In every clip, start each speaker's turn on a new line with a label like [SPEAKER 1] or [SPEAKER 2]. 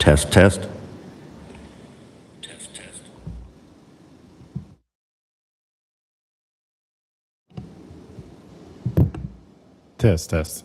[SPEAKER 1] Test, test.
[SPEAKER 2] Test, test.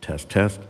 [SPEAKER 1] Test, test.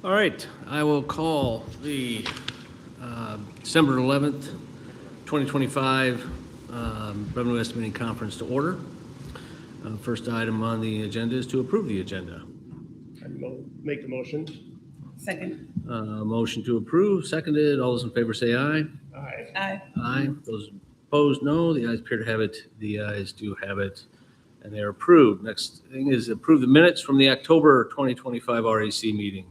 [SPEAKER 1] All right, I will call the December 11th, 2025 Revenue Estimating Conference to order. First item on the agenda is to approve the agenda.
[SPEAKER 3] I make the motion.
[SPEAKER 4] Second.
[SPEAKER 1] Motion to approve, seconded. All those in favor say aye.
[SPEAKER 3] Aye.
[SPEAKER 4] Aye.
[SPEAKER 1] Aye. Those opposed, no. The ayes appear to have it. The ayes do have it, and they're approved. Next thing is approve the minutes from the October 2025 RAC meeting.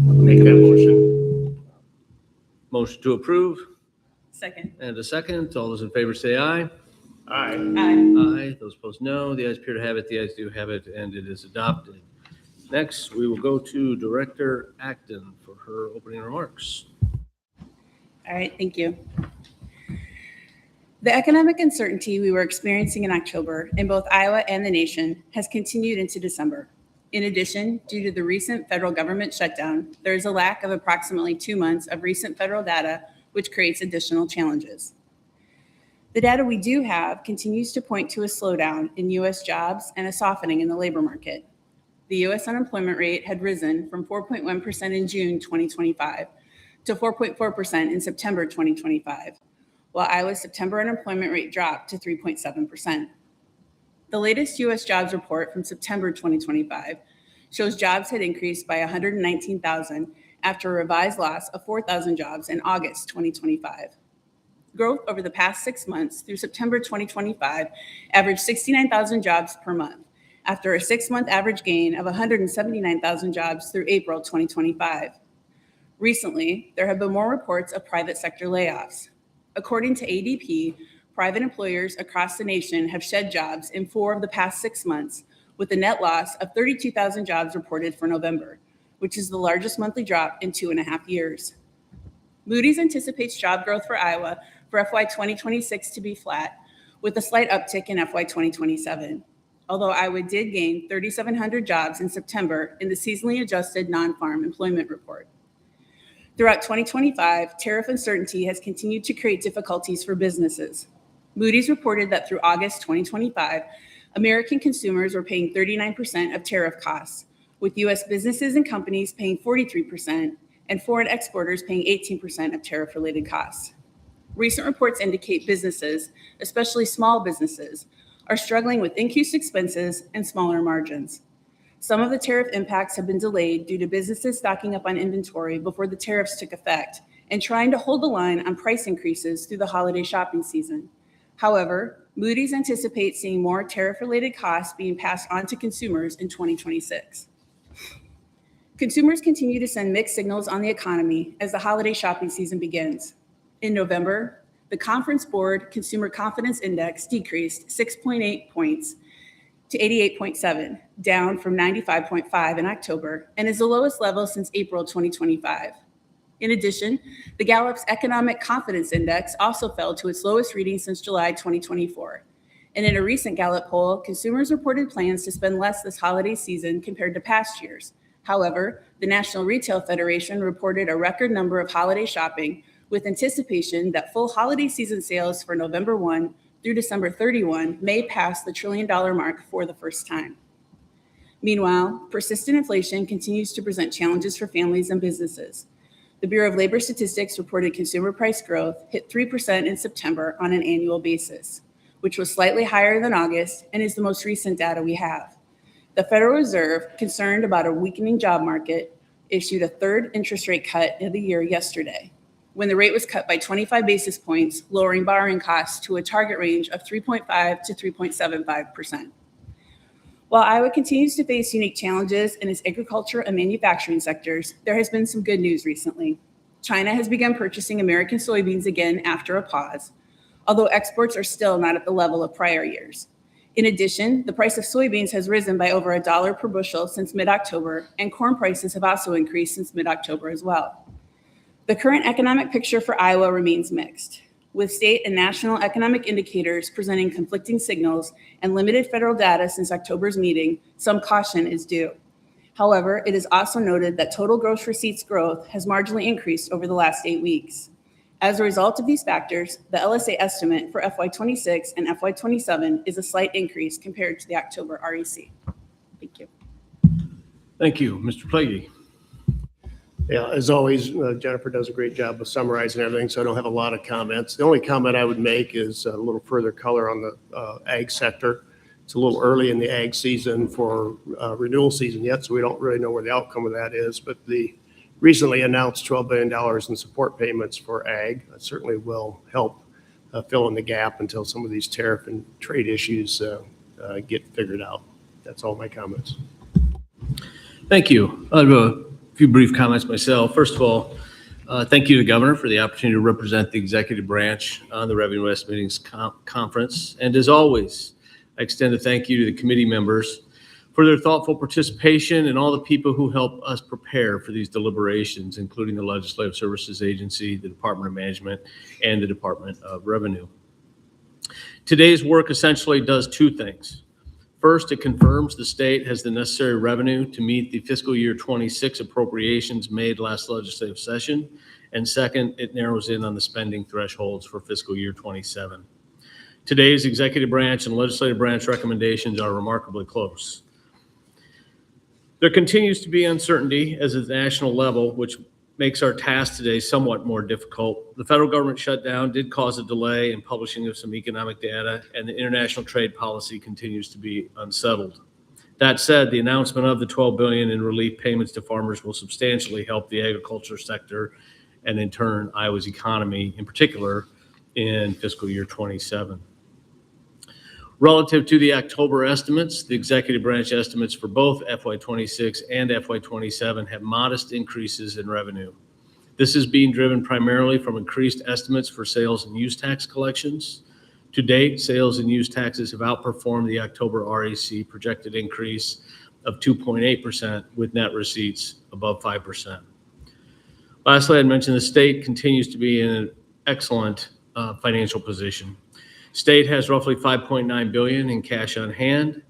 [SPEAKER 3] Make that motion.
[SPEAKER 1] Motion to approve,
[SPEAKER 4] Second.
[SPEAKER 1] and a second. All those in favor say aye.
[SPEAKER 3] Aye.
[SPEAKER 4] Aye.
[SPEAKER 1] Aye. Those opposed, no. The ayes appear to have it. The ayes do have it, and it is adopted. Next, we will go to Director Acton for her opening remarks.
[SPEAKER 4] All right, thank you. The economic uncertainty we were experiencing in October in both Iowa and the nation has continued into December. In addition, due to the recent federal government shutdown, there is a lack of approximately 2 months of recent federal data, which creates additional challenges. The data we do have continues to point to a slowdown in U.S. jobs and a softening in the labor market. The U.S. unemployment rate had risen from 4.1% in June 2025 to 4.4% in September 2025, while Iowa's September unemployment rate dropped to 3.7%. The latest U.S. jobs report from September 2025 shows jobs had increased by 119,000 after a revised loss of 4,000 jobs in August 2025. Growth over the past 6 months through September 2025 averaged 69,000 jobs per month, after a 6-month average gain of 179,000 jobs through April 2025. Recently, there have been more reports of private sector layoffs. According to ADP, private employers across the nation have shed jobs in 4 of the past 6 months, with a net loss of 32,000 jobs reported for November, which is the largest monthly drop in 2.5 years. Moody's anticipates job growth for Iowa for FY 2026 to be flat, with a slight uptick in FY 2027. Although Iowa did gain 3,700 jobs in September in the seasonally adjusted non-farm employment report. Throughout 2025, tariff uncertainty has continued to create difficulties for businesses. Moody's reported that through August 2025, American consumers were paying 39% of tariff costs, with U.S. businesses and companies paying 43% and foreign exporters paying 18% of tariff-related costs. Recent reports indicate businesses, especially small businesses, are struggling with increased expenses and smaller margins. Some of the tariff impacts have been delayed due to businesses stocking up on inventory before the tariffs took effect and trying to hold the line on price increases through the holiday shopping season. However, Moody's anticipates seeing more tariff-related costs being passed on to consumers in 2026. Consumers continue to send mixed signals on the economy as the holiday shopping season begins. In November, the Conference Board Consumer Confidence Index decreased 6.8 points to 88.7, down from 95.5 in October, and is the lowest level since April 2025. In addition, the Gallup's Economic Confidence Index also fell to its lowest reading since July 2024. And in a recent Gallup poll, consumers reported plans to spend less this holiday season compared to past years. However, the National Retail Federation reported a record number of holiday shopping, with anticipation that full holiday season sales for November 1 through December 31 may pass the $1 trillion mark for the first time. Meanwhile, persistent inflation continues to present challenges for families and businesses. The Bureau of Labor Statistics reported consumer price growth hit 3% in September on an annual basis, which was slightly higher than August and is the most recent data we have. The Federal Reserve, concerned about a weakening job market, issued a third interest rate cut of the year yesterday, when the rate was cut by 25 basis points, lowering borrowing costs to a target range of 3.5 to 3.75%. While Iowa continues to face unique challenges in its agriculture and manufacturing sectors, there has been some good news recently. China has begun purchasing American soybeans again after a pause, although exports are still not at the level of prior years. In addition, the price of soybeans has risen by over $1 per bushel since mid-October, and corn prices have also increased since mid-October as well. The current economic picture for Iowa remains mixed, with state and national economic indicators presenting conflicting signals and limited federal data since October's meeting. Some caution is due. However, it is also noted that total gross receipts growth has marginally increased over the last 8 weeks. As a result of these factors, the LSA estimate for FY26 and FY27 is a slight increase compared to the October REC. Thank you.
[SPEAKER 1] Thank you. Mr. Plagy.
[SPEAKER 3] Yeah, as always, Jennifer does a great job of summarizing everything, so I don't have a lot of comments. The only comment I would make is a little further color on the ag sector. It's a little early in the ag season for renewal season yet, so we don't really know where the outcome of that is. But the recently announced $12 billion in support payments for ag certainly will help fill in the gap until some of these tariff and trade issues get figured out. That's all my comments.
[SPEAKER 1] Thank you. I have a few brief comments myself. First of all, thank you to the governor for the opportunity to represent the executive branch on the Revenue Estimating Conference. And as always, I extend a thank you to the committee members for their thoughtful participation and all the people who help us prepare for these deliberations, including the Legislative Services Agency, the Department of Management, and the Department of Revenue. Today's work essentially does two things. First, it confirms the state has the necessary revenue to meet the fiscal year 26 appropriations made last legislative session. And second, it narrows in on the spending thresholds for fiscal year 27. Today's executive branch and legislative branch recommendations are remarkably close. There continues to be uncertainty at the national level, which makes our task today somewhat more difficult. The federal government shutdown did cause a delay in publishing of some economic data, and the international trade policy continues to be unsettled. That said, the announcement of the $12 billion in relief payments to farmers will substantially help the agriculture sector and in turn Iowa's economy, in particular in fiscal year 27. Relative to the October estimates, the executive branch estimates for both FY26 and FY27 have modest increases in revenue. This is being driven primarily from increased estimates for sales and use tax collections. To date, sales and use taxes have outperformed the October REC projected increase of 2.8%, with net receipts above 5%. Lastly, I'd mention the state continues to be in an excellent financial position. State has roughly $5.9 billion in cash on hand.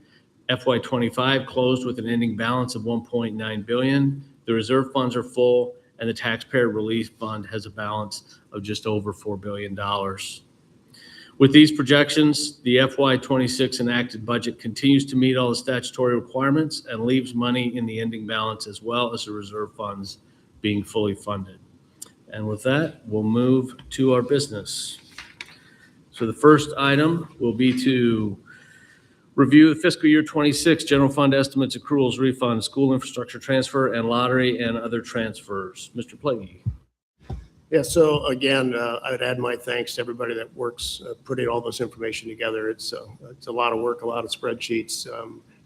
[SPEAKER 1] FY25 closed with an ending balance of $1.9 billion. The reserve funds are full, and the taxpayer relief fund has a balance of just over $4 billion. With these projections, the FY26 enacted budget continues to meet all the statutory requirements and leaves money in the ending balance as well as the reserve funds being fully funded. And with that, we'll move to our business. So the first item will be to review the fiscal year 26 general fund estimates, accruals, refunds, school infrastructure transfer, and lottery and other transfers. Mr. Plagy.
[SPEAKER 3] Yeah, so again, I would add my thanks to everybody that works putting all this information together. It's a lot of work, a lot of spreadsheets.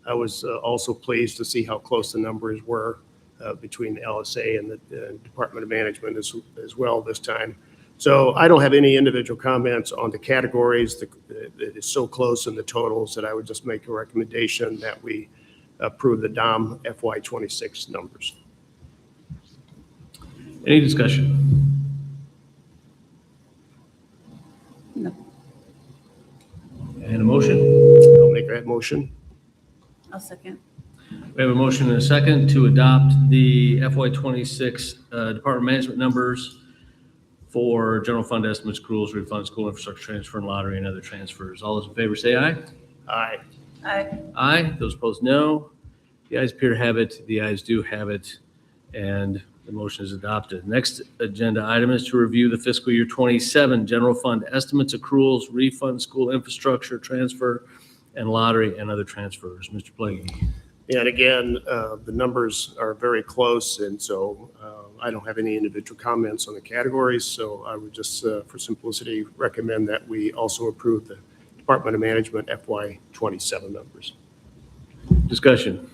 [SPEAKER 3] I was also pleased to see how close the numbers were between the LSA and the Department of Management as well this time. So I don't have any individual comments on the categories. It is so close in the totals that I would just make a recommendation that we approve the DOM FY26 numbers.
[SPEAKER 1] Any discussion?
[SPEAKER 4] No.
[SPEAKER 1] And a motion?
[SPEAKER 3] I'll make that motion.
[SPEAKER 4] I'll second.
[SPEAKER 1] We have a motion and a second to adopt the FY26 Department Management numbers for general fund estimates, accruals, refunds, school infrastructure transfer, and lottery and other transfers. All those in favor say aye.
[SPEAKER 3] Aye.
[SPEAKER 4] Aye.
[SPEAKER 1] Aye. Those opposed, no. The ayes appear to have it. The ayes do have it, and the motion is adopted. Next agenda item is to review the fiscal year 27 general fund estimates, accruals, refunds, school infrastructure transfer, and lottery and other transfers. Mr. Plagy.
[SPEAKER 3] And again, the numbers are very close, and so I don't have any individual comments on the categories. So I would just, for simplicity, recommend that we also approve the Department of Management FY27 numbers.
[SPEAKER 1] Discussion.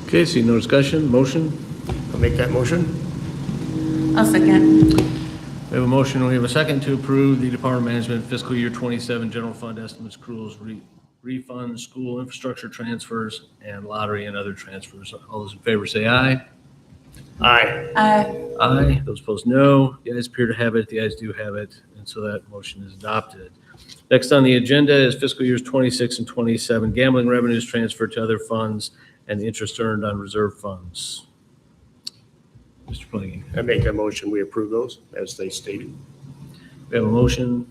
[SPEAKER 1] Okay, seeing no discussion, motion.
[SPEAKER 3] I'll make that motion.
[SPEAKER 4] I'll second.
[SPEAKER 1] We have a motion, we have a second to approve the Department of Management fiscal year 27 general fund estimates, accruals, refunds, school infrastructure transfers, and lottery and other transfers. All those in favor say aye.
[SPEAKER 3] Aye.
[SPEAKER 4] Aye.
[SPEAKER 1] Aye. Those opposed, no. The ayes appear to have it. The ayes do have it, and so that motion is adopted. Next on the agenda is fiscal years 26 and 27, gambling revenues transferred to other funds and the interest earned on reserve funds. Mr. Plagy.
[SPEAKER 3] I make that motion. We approve those as they stated.
[SPEAKER 1] We have a motion,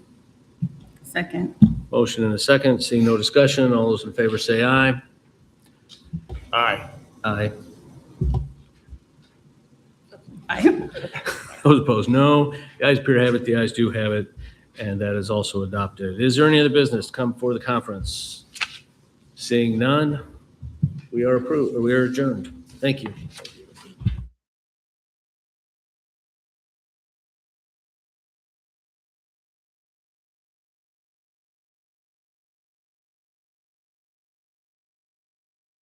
[SPEAKER 4] Second.
[SPEAKER 1] motion and a second. Seeing no discussion, all those in favor say aye.
[SPEAKER 3] Aye.
[SPEAKER 1] Aye.
[SPEAKER 4] Aye.
[SPEAKER 1] Those opposed, no. The ayes appear to have it, the ayes do have it, and that is also adopted. Is there any other business to come before the conference? Seeing none, we are approved, we are adjourned. Thank you.